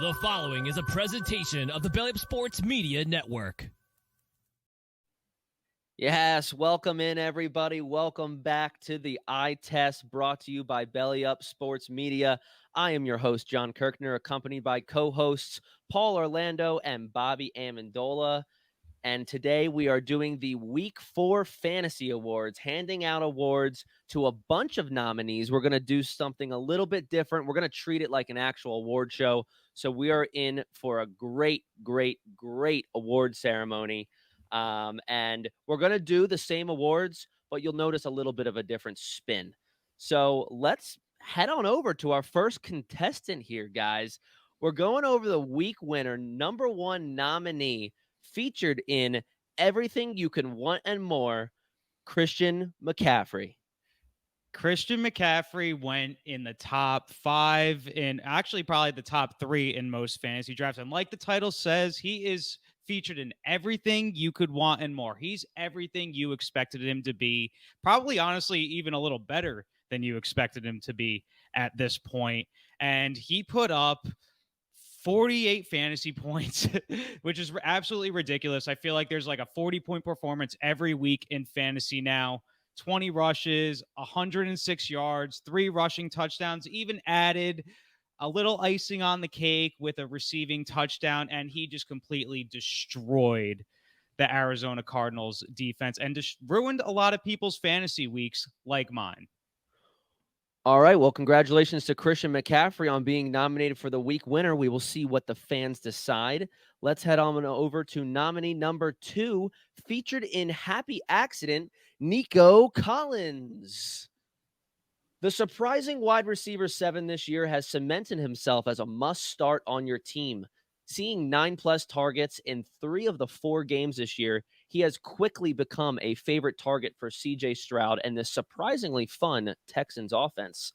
The following is a presentation of the Belly Up Sports Media Network. Yes, welcome in, everybody. Welcome back to the Eye Test, brought to you by Belly Up Sports Media. I am your host, John Kirkner, accompanied by co-hosts Paul Orlando and Bobby Amendola. And today we are doing the Week 4 Fantasy Awards, handing out awards to a bunch of nominees. We're going to do something a little bit different. We're going to treat it like an actual award show. So we are in for a great award ceremony. And we're going to do the same awards, but you'll notice a little bit of a different spin. So let's head on over to our first contestant here, guys. We're going over the week winner, number one nominee, featured in Everything You Can Want and More, Christian McCaffrey. Christian McCaffrey went in the top 5 and actually probably the top 3 in most fantasy drafts. And like the title says, he is featured in everything you could want and more. He's everything you expected him to be. Probably, honestly, even a little better than you expected him to be at this point. And he put up 48 fantasy points, which is absolutely ridiculous. I feel like there's like a 40-point performance every week in fantasy now. 20 rushes, 106 yards, 3 rushing touchdowns, even added a little icing on the cake with a receiving touchdown, and he just completely destroyed the Arizona Cardinals defense and just ruined a lot of people's fantasy weeks like mine. All right, well, congratulations to Christian McCaffrey on being nominated for the week winner. We will see what the fans decide. Let's head on over to nominee number 2, featured in Happy Accident, Nico Collins. The surprising wide receiver 7 this year has cemented himself as a must-start on your team. Seeing 9+ targets in 3 of the 4 games this year, he has quickly become a favorite target for C.J. Stroud and the surprisingly fun Texans offense.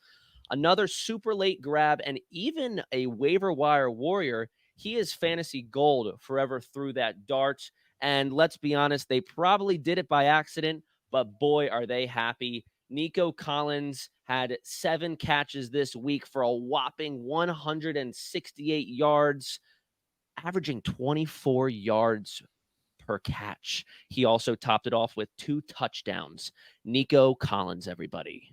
Another super late grab and even a waiver wire warrior, he is fantasy gold forever through that dart. And let's be honest, they probably did it by accident, but boy, are they happy. Nico Collins had 7 catches this week for a whopping 168 yards, averaging 24 yards per catch. He also topped it off with 2 touchdowns. Nico Collins, everybody.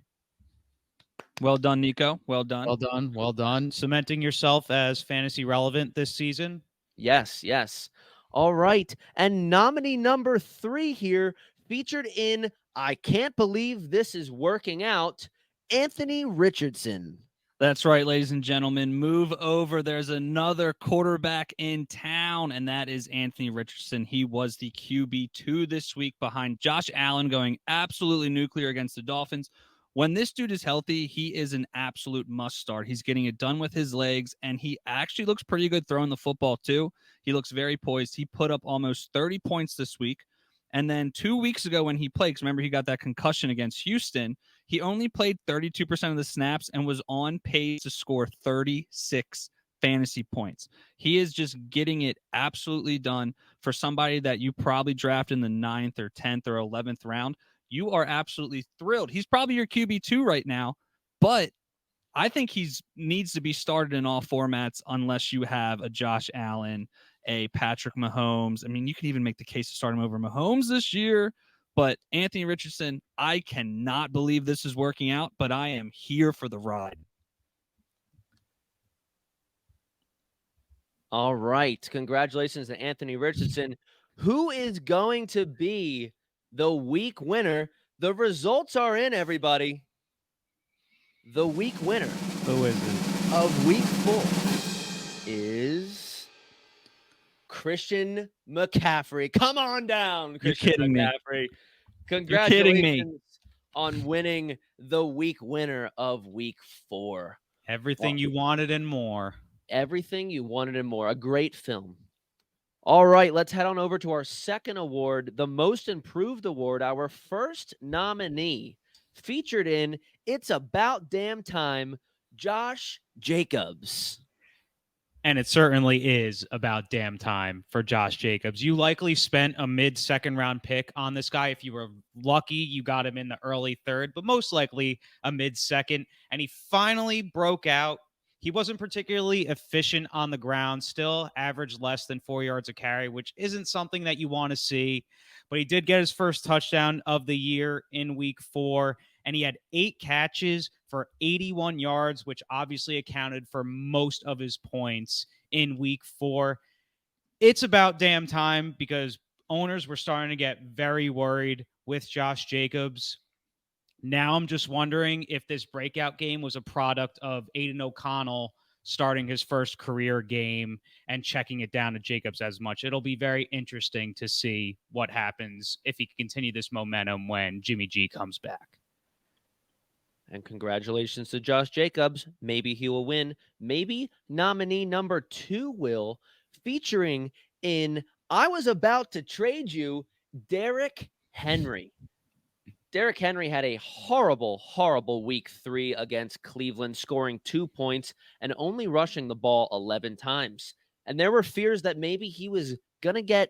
Well done, Nico. Well done. Well done. Cementing yourself as fantasy relevant this season. Yes. All right. And nominee number 3 here, featured in I Can't Believe This Is Working Out, Anthony Richardson. That's right, ladies and gentlemen. Move over. There's another quarterback in town, and that is Anthony Richardson. He was the QB2 this week behind Josh Allen, going absolutely nuclear against the Dolphins. When this dude is healthy, he is an absolute must start. He's getting it done with his legs, and he actually looks pretty good throwing the football too. He looks very poised. He put up almost 30 points this week. And then 2 weeks ago when he played, because remember he got that concussion against Houston, he only played 32% of the snaps and was on pace to score 36 fantasy points. He is just getting it absolutely done for somebody that you probably draft in the 9th or 10th or 11th round. You are absolutely thrilled. He's probably your QB2 right now, but I think he needs to be started in all formats unless you have a Josh Allen, a Patrick Mahomes. I mean, you can even make the case to start him over Mahomes this year. But Anthony Richardson, I cannot believe this is working out, but I am here for the ride. All right. Congratulations to Anthony Richardson. Who is going to be the week winner? The results are in, everybody. The week winner Who is it? of week 4 is Christian McCaffrey. Come on down, Christian McCaffrey. Congratulations on winning the week winner of week 4. Everything you wanted and more. Everything you wanted and more. A great film. All right, let's head on over to our second award, the Most Improved Award. Our first nominee, featured in It's About Damn Time, Josh Jacobs. And it certainly is about damn time for Josh Jacobs. You likely spent a mid-second round pick on this guy. If you were lucky, you got him in the early 3rd, but most likely a mid-second. And he finally broke out. He wasn't particularly efficient on the ground, still averaged less than 4 yards a carry, which isn't something that you want to see. But he did get his first touchdown of the year in week 4, and he had 8 catches for 81 yards, which obviously accounted for most of his points in week 4. It's about damn time because owners were starting to get very worried with Josh Jacobs. Now I'm just wondering if this breakout game was a product of Aiden O'Connell starting his first career game and checking it down to Jacobs as much. It'll be very interesting to see what happens if he can continue this momentum when Jimmy G comes back. And congratulations to Josh Jacobs. Maybe he will win. Maybe nominee number 2 will, featuring in I Was About to Trade You, Derrick Henry. Derrick Henry had a horrible, horrible week 3 against Cleveland, scoring 2 points and only rushing the ball 11 times. And there were fears that maybe he was going to get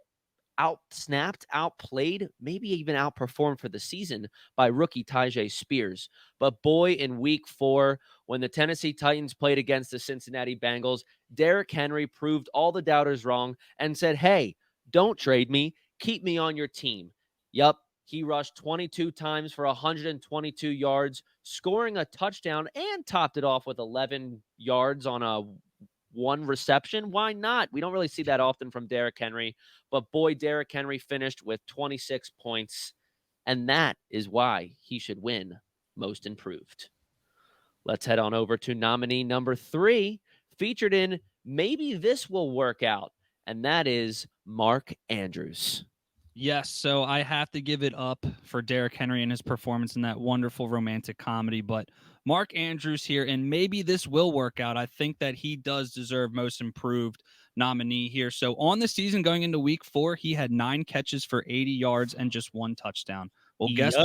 out-snapped, outplayed, maybe even outperformed for the season by rookie Tyjae Spears. But boy, in week 4, when the Tennessee Titans played against the Cincinnati Bengals, Derrick Henry proved all the doubters wrong and said, hey, don't trade me. Keep me on your team. Yup. He rushed 22 times for 122 yards, scoring a touchdown, and topped it off with 11 yards on a 1 reception. Why not? We don't really see that often from Derrick Henry, but boy, Derrick Henry finished with 26 points, and that is why he should win Most Improved. Let's head on over to nominee number 3, featured in Maybe This Will Work Out, and that is Mark Andrews. Yes, so I have to give it up for Derrick Henry and his performance in that wonderful romantic comedy, but Mark Andrews here, and maybe this will work out. I think that he does deserve Most Improved nominee here. So on the season going into week 4, he had 9 catches for 80 yards and just 1 touchdown. Well, guess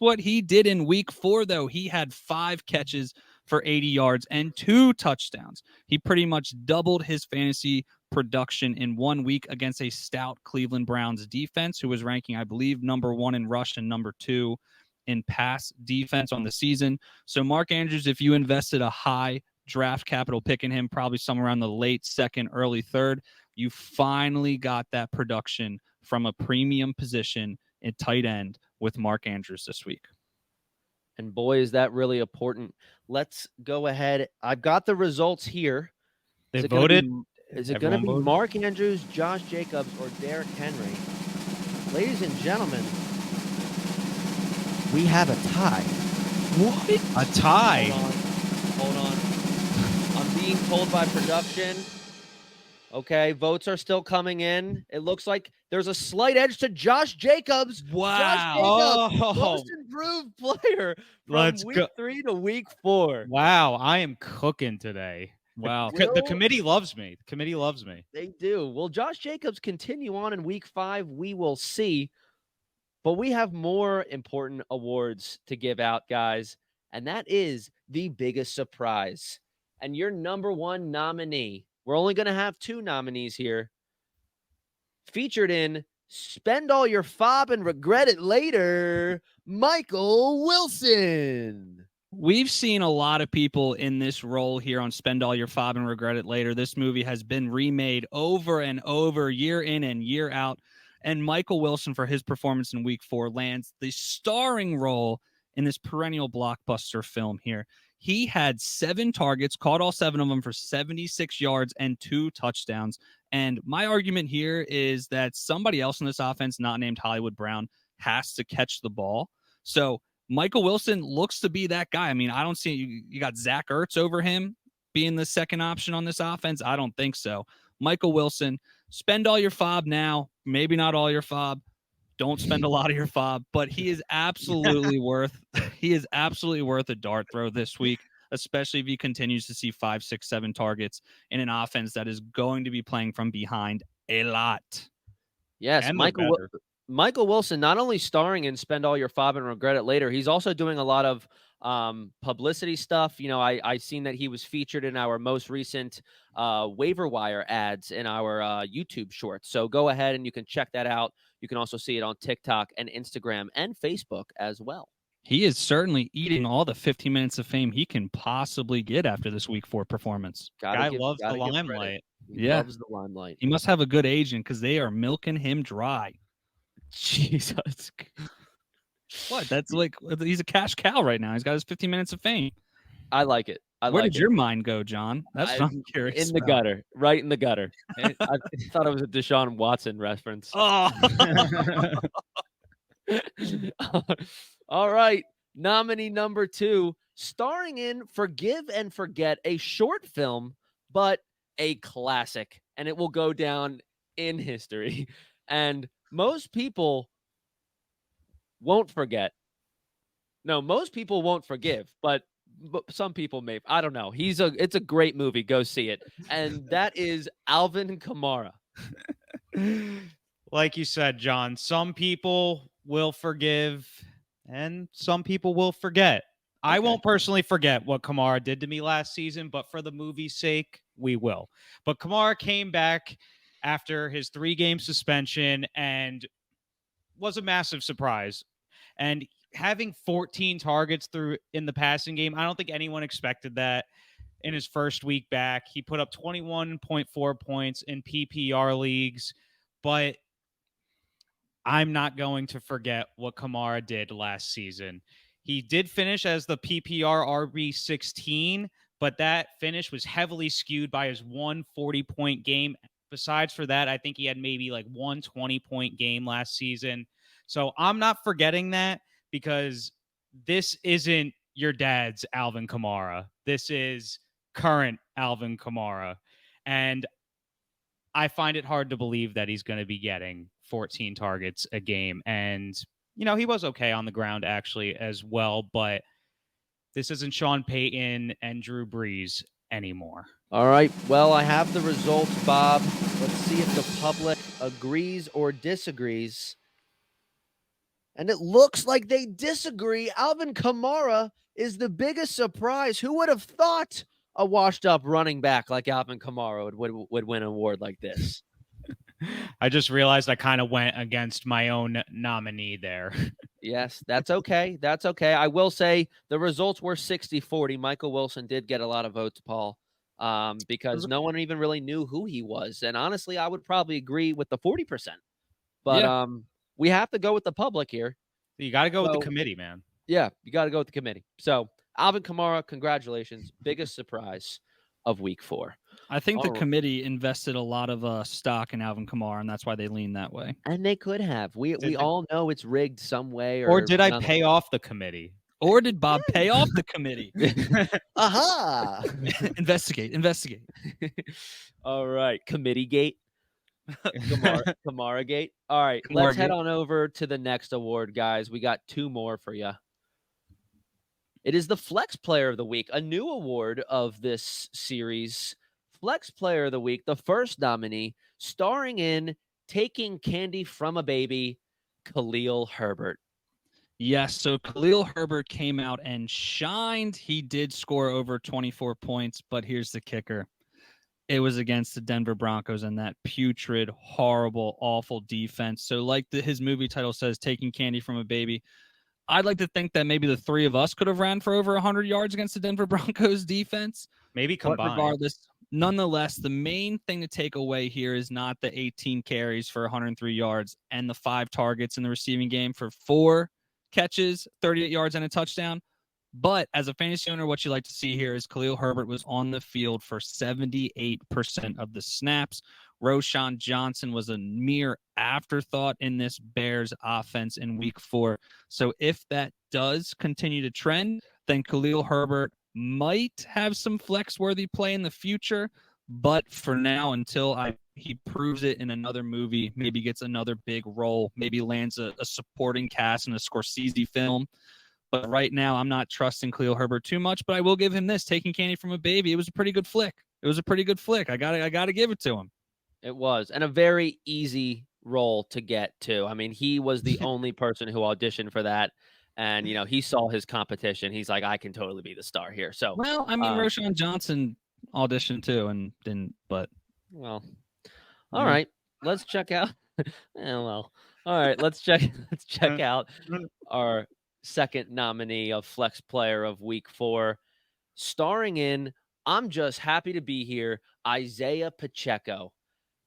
what he did in week 4, though? He had 5 catches for 80 yards and 2 touchdowns. He pretty much doubled his fantasy production in 1 week against a stout Cleveland Browns defense, who was ranking, I believe, number 1 in rush and number 2 in pass defense on the season. So Mark Andrews, if you invested a high draft capital pick in him, probably somewhere around the late 2nd, early 3rd, you finally got that production from a premium position at tight end with Mark Andrews this week. And boy, is that really important. Let's go ahead. I've got the results here. They voted. Is it going to be Mark Andrews, Josh Jacobs, or Derrick Henry? Ladies and gentlemen, we have a tie. What? A tie? Hold on. I'm being told by production. Okay, votes are still coming in. It looks like there's a slight edge to Josh Jacobs. Wow. Josh Jacobs, Most Improved player from week 3 to week 4. Wow, I am cooking today. Wow. The committee loves me. The committee loves me. They do. Will Josh Jacobs continue on in week 5? We will see. But we have more important awards to give out, guys. And that is the biggest surprise. And your number 1 nominee, we're only going to have 2 nominees here, featured in Spend All Your Fob and Regret It Later, Michael Wilson. We've seen a lot of people in this role here on Spend All Your Fob and Regret It Later. This movie has been remade over and over, year in and year out. And Michael Wilson, for his performance in week 4, lands the starring role in this perennial blockbuster film here. He had 7 targets, caught all 7 of them for 76 yards and 2 touchdowns. And my argument here is that somebody else in this offense, not named Hollywood Brown, has to catch the ball. So Michael Wilson looks to be that guy. I mean, I don't see you got Zach Ertz over him being the second option on this offense. I don't think so. Michael Wilson, spend all your fob now, maybe not all your fob. Don't spend a lot of your fob, but he is absolutely worth a dart throw this week, especially if he continues to see 5, 6, 7 targets in an offense that is going to be playing from behind a lot. Yes, Michael Wilson, not only starring in Spend All Your Fob and Regret It Later, he's also doing a lot of publicity stuff. You know, I seen that he was featured in our most recent waiver wire ads in our YouTube shorts. So go ahead and you can check that out. You can also see it on TikTok and Instagram and Facebook as well. He is certainly eating all the 15 minutes of fame he can possibly get after this week 4 performance. Guy loves the limelight. He loves the limelight. He must have a good agent because they are milking him dry. Jesus. What? That's like, he's a cash cow right now. He's got his 15 minutes of fame. I like it. Where did your mind go, John? That's what I'm curious In the gutter. Right in the gutter. I thought it was a Deshaun Watson reference. Oh. All right. Nominee number 2, starring in Forgive and Forget, a short film, but a classic. And it will go down in history. And most people won't forget. No, most people won't forgive, but some people may. I don't know. It's a great movie. Go see it. And that is Alvin Kamara. Like you said, John, some people will forgive and some people will forget. I won't personally forget what Kamara did to me last season, but for the movie's sake, we will. But Kamara came back after his 3-game suspension and was a massive surprise. And having 14 targets in the passing game, I don't think anyone expected that in his first week back. He put up 21.4 points in PPR leagues, but I'm not going to forget what Kamara did last season. He did finish as the PPR RB16, but that finish was heavily skewed by his 140-point game. Besides for that, I think he had maybe like 120-point game last season. So I'm not forgetting that because this isn't your dad's Alvin Kamara. This is current Alvin Kamara. And I find it hard to believe that he's going to be getting 14 targets a game. And, you know, he was okay on the ground actually as well, but this isn't Sean Payton and Drew Brees anymore. All right. Well, I have the results, Bob. Let's see if the public agrees or disagrees. And it looks like they disagree. Alvin Kamara is the biggest surprise. Who would have thought a washed-up running back like Alvin Kamara would win an award like this? I just realized I kind of went against my own nominee there. Yes, that's okay. That's okay. I will say the results were 60-40. Michael Wilson did get a lot of votes, Paul, because no one even really knew who he was. And honestly, I would probably agree with the 40%. But we have to go with the public here. You got to go with the committee, man. Yeah, you got to go with the committee. So, Alvin Kamara, congratulations. Biggest surprise of week 4. I think the committee invested a lot of stock in Alvin Kamara, and that's why they lean that way. And they could have. We all know it's rigged some way. Or did I pay off the committee? Or did Bob pay off the committee? Aha! Investigate. All right. Committee gate. Kamara gate. All right. Let's head on over to the next award, guys. We got 2 more for you. It is the Flex Player of the Week, a new award of this series. Flex Player of the Week, the first nominee, starring in Taking Candy from a Baby, Khalil Herbert. Yes, so Khalil Herbert came out and shined. He did score over 24 points, but here's the kicker. It was against the Denver Broncos and that putrid, horrible, awful defense. So like his movie title says, Taking Candy from a Baby, I'd like to think that maybe the 3 of us could have ran for over 100 yards against the Denver Broncos defense. Maybe combined. But regardless, nonetheless, the main thing to take away here is not the 18 carries for 103 yards and the 5 targets in the receiving game for 4 catches, 38 yards, and a touchdown. But as a fantasy owner, what you like to see here is Khalil Herbert was on the field for 78% of the snaps. Roschon Johnson was a mere afterthought in this Bears offense in week 4. So if that does continue to trend, then Khalil Herbert might have some flex-worthy play in the future. But for now, until he proves it in another movie, maybe gets another big role, maybe lands a supporting cast in a Scorsese film. But right now, I'm not trusting Khalil Herbert too much, but I will give him this. Taking Candy from a Baby, it was a pretty good flick. I gotta give it to him. It was, and a very easy role to get to. I mean, he was the only person who auditioned for that, and you know, he saw his competition. He's like, I can totally be the star here. So, well, I mean, Roschon Johnson auditioned too, and didn't. But well, all right, let's check out. All right, let's check out our second nominee of Flex Player of Week 4, starring in I'm just happy to be here, Isaiah Pacheco.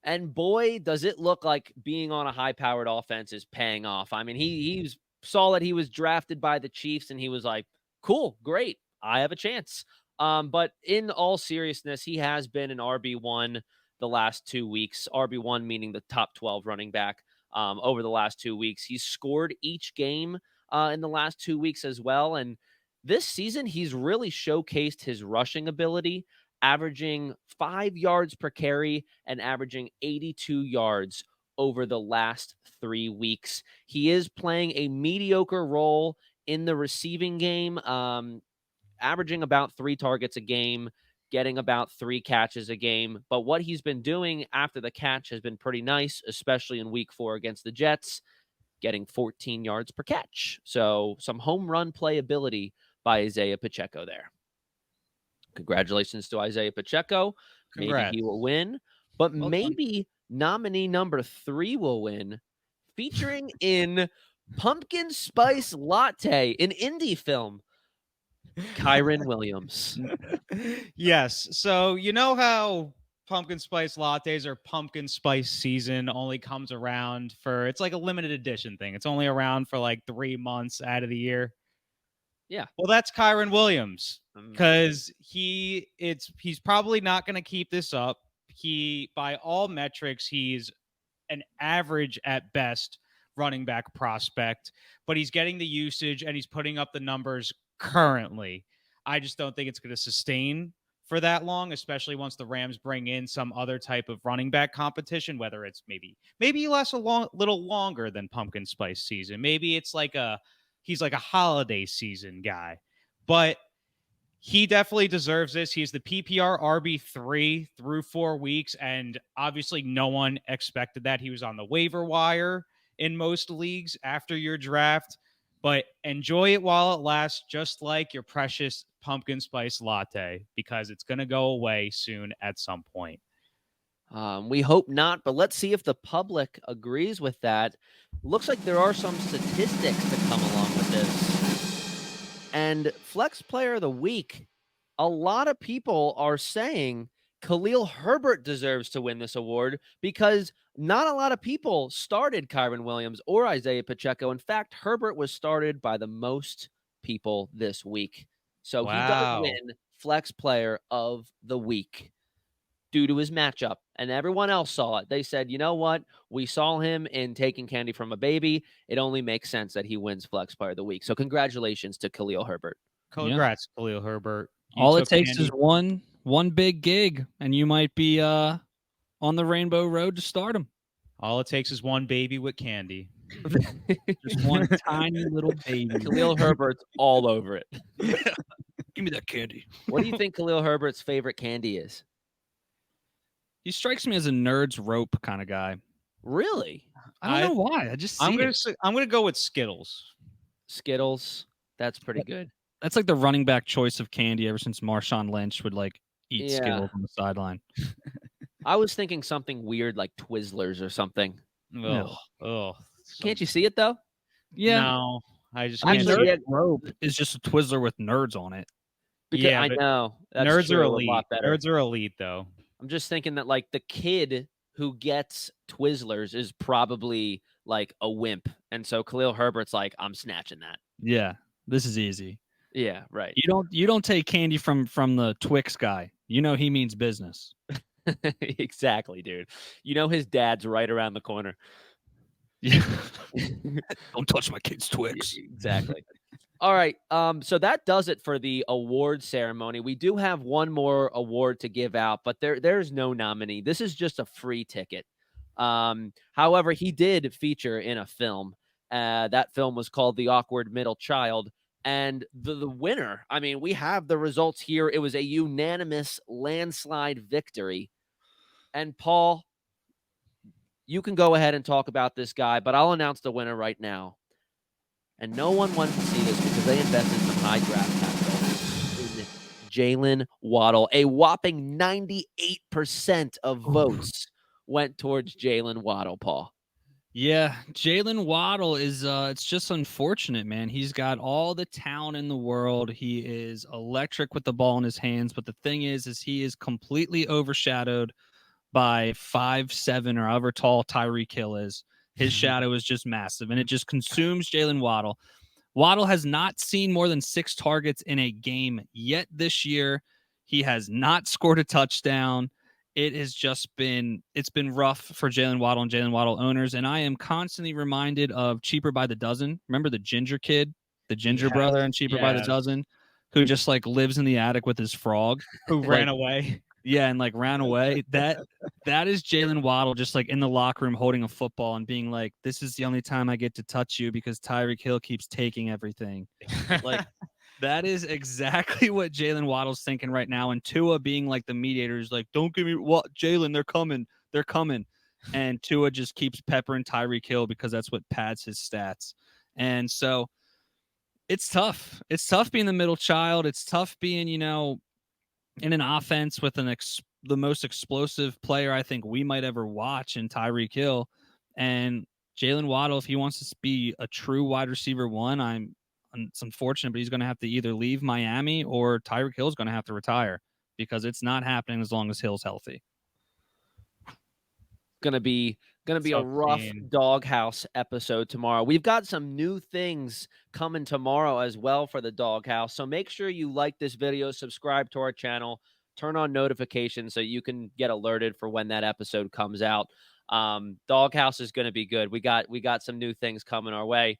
And boy, does it look like being on a high-powered offense is paying off. I mean, he saw that he was drafted by the Chiefs, and he was like, cool, great, I have a chance. But in all seriousness, he has been an RB1 the last 2 weeks. RB1 meaning the top 12 running back over the last 2 weeks. He's scored each game in the last 2 weeks as well. And this season, he's really showcased his rushing ability, averaging 5 yards per carry and averaging 82 yards over the last 3 weeks. He is playing a mediocre role in the receiving game, averaging about 3 targets a game, getting about 3 catches a game. But what he's been doing after the catch has been pretty nice, especially in week 4 against the Jets, getting 14 yards per catch. So some home run playability by Isaiah Pacheco there. Congratulations to Isaiah Pacheco. Congrats. Maybe he will win, but Well done. maybe nominee number 3 will win, featuring in Pumpkin Spice Latte, an indie film, Kyron Williams. Yes. So you know how pumpkin spice lattes or pumpkin spice season only comes around for, it's like a limited edition thing. It's only around for like 3 months out of the year. Yeah. Well, that's Kyron Williams, Mm. because he's probably not going to keep this up. He, by all metrics, he's an average at best running back prospect, but he's getting the usage and he's putting up the numbers currently. I just don't think it's going to sustain for that long, especially once the Rams bring in some other type of running back competition, whether it's maybe he lasts a little longer than pumpkin spice season. Maybe it's like he's like a holiday season guy, but he definitely deserves this. He's the PPR RB3 through 4 weeks, and obviously no one expected that. He was on the waiver wire in most leagues after your draft, but enjoy it while it lasts, just like your precious pumpkin spice latte, because it's going to go away soon at some point. We hope not, but let's see if the public agrees with that. Looks like there are some statistics to come along with this. And Flex Player of the Week, a lot of people are saying Khalil Herbert deserves to win this award because not a lot of people started Kyron Williams or Isaiah Pacheco. In fact, Herbert was started by the most people this week. So he does Wow. win Flex Player of the Week due to his matchup, and everyone else saw it. They said, you know what? We saw him in Taking Candy from a Baby. It only makes sense that he wins Flex Player of the Week. So congratulations to Khalil Herbert. Congrats, Khalil Herbert. You All it took takes Candy. is one big gig, and you might be on the Rainbow Road to stardom. All it takes is one baby with candy. Just one tiny little baby. Khalil Herbert's all over it. Give me that candy. What do you think Khalil Herbert's favorite candy is? He strikes me as a nerd's rope kind of guy. Really? I don't know why. I just see it. I'm gonna go with Skittles. Skittles. That's pretty good. That's like the running back choice of candy ever since Marshawn Lynch would like eat Yeah. Skittles on the sideline. I was thinking something weird like Twizzlers or something. Oh, Can't you see it though? Yeah. No, I just I can't. Actually, see it. yeah, Rope is just a Twizzler with nerds on it. Because Yeah, I but know that's Nerds true, are a elite. lot better. Nerds are elite, though. I'm just thinking that like the kid who gets Twizzlers is probably like a wimp, and so Khalil Herbert's like, I'm snatching that. Yeah. This is easy. Yeah, right. You don't take candy from the Twix guy. You know he means business. Exactly, dude. You know his dad's right around the corner. Yeah. Don't touch my kid's Twix. Exactly. All right. So that does it for the award ceremony. We do have one more award to give out, but there's no nominee. This is just a free ticket. However, he did feature in a film. That film was called The Awkward Middle Child. And the winner, I mean, we have the results here. It was a unanimous landslide victory. And Paul, you can go ahead and talk about this guy, but I'll announce the winner right now. And no one wanted to see this because they invested some high draft capital in Jalen Waddle. A whopping 98% of votes went towards Jalen Waddle, Paul. Yeah, Jalen Waddle is it's just unfortunate, man. He's got all the talent in the world. He is electric with the ball in his hands, but the thing is he is completely overshadowed by 5'7" or however tall Tyreek Hill is. His shadow is just massive, and it just consumes Jalen Waddle. Waddle has not seen more than 6 targets in a game yet this year. He has not scored a touchdown. It has just been rough for Jalen Waddle and Jalen Waddle owners. And I am constantly reminded of Cheaper by the Dozen. Remember the ginger kid, the ginger brother and Cheaper by the Dozen, who just like lives in the attic with his frog. Who ran away. Yeah, and like ran away. That is Jalen Waddle just like in the locker room holding a football and being like, this is the only time I get to touch you because Tyreek Hill keeps taking everything. Like that is exactly what Jalen Waddle's thinking right now. And Tua being like the mediator is like, don't give me what Jalen, they're coming. They're coming. And Tua just keeps peppering Tyreek Hill because that's what pads his stats. And so it's tough. It's tough being the middle child. It's tough being, in an offense with the most explosive player I think we might ever watch in Tyreek Hill. And Jalen Waddle, if he wants to be a true wide receiver one, it's unfortunate, but he's going to have to either leave Miami or Tyreek Hill's going to have to retire because it's not happening as long as Hill's healthy. Gonna be a rough Doghouse episode tomorrow. We've got some new things coming tomorrow as well for the Doghouse. So make sure you like this video, subscribe to our channel, turn on notifications so you can get alerted for when that episode comes out. Doghouse is going to be good. We got some new things coming our way.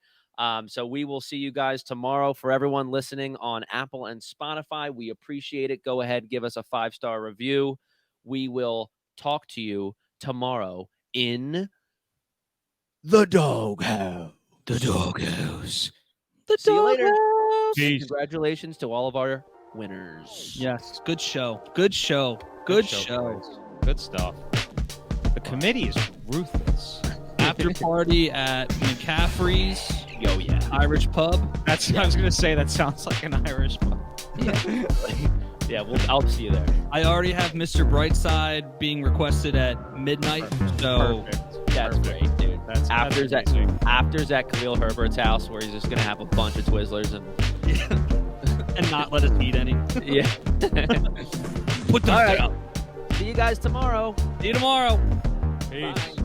So we will see you guys tomorrow. For everyone listening on Apple and Spotify, we appreciate it. Go ahead, give us a 5-star review. We will talk to you tomorrow in the Doghouse. The Doghouse. See you later. Peace. Congratulations to all of our winners. Yes, good show. Good show. Good show. Good stuff. The committee is ruthless. After party at McCaffrey's. Oh, yeah. Irish pub. I was gonna say that sounds like an Irish pub. Yeah, I'll see you there. I already have Mr. Brightside being requested at midnight. So Perfect. That's great, dude. That's After's at Khalil Herbert's house where he's just gonna have a bunch of Twizzlers and not let us eat any. Yeah. Put them down. See you guys tomorrow. See you tomorrow. Peace. Bye.